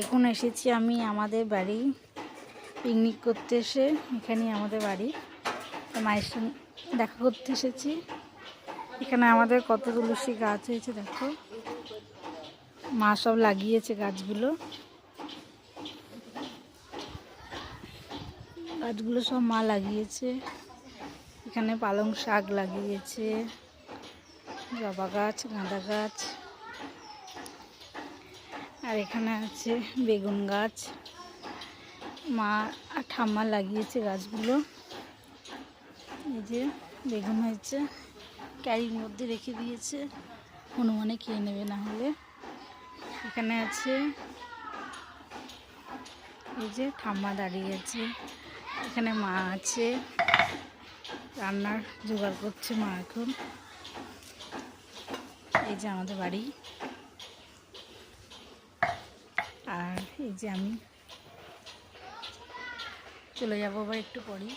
এখন এসেছি আমি আমাদের বাড়ি পিকনিক করতে এসে, এখানেই আমাদের বাড়ি। মায়ের সঙ্গে দেখা করতে এসেছি। এখানে আমাদের কত তুলসী গাছ হয়েছে দেখো, মা সব লাগিয়েছে গাছগুলো। গাছগুলো সব মা লাগিয়েছে। এখানে পালং শাক লাগিয়েছে, জবা গাছ, গাঁদা গাছ, আর এখানে আছে বেগুন গাছ। মা আর ঠাম্মা লাগিয়েছে গাছগুলো। এই যে বেগুন হয়েছে, ক্যারির মধ্যে রেখে দিয়েছে, হনুমানে খেয়ে নেবে না হলে। এখানে আছে, এই যে ঠাম্মা দাঁড়িয়ে আছে। এখানে মা আছে, রান্নার জোগাড় করছে মা এখন। এই যে আমাদের বাড়ি, আর এই যে আমি চলে যাবো আবার একটু পরেই।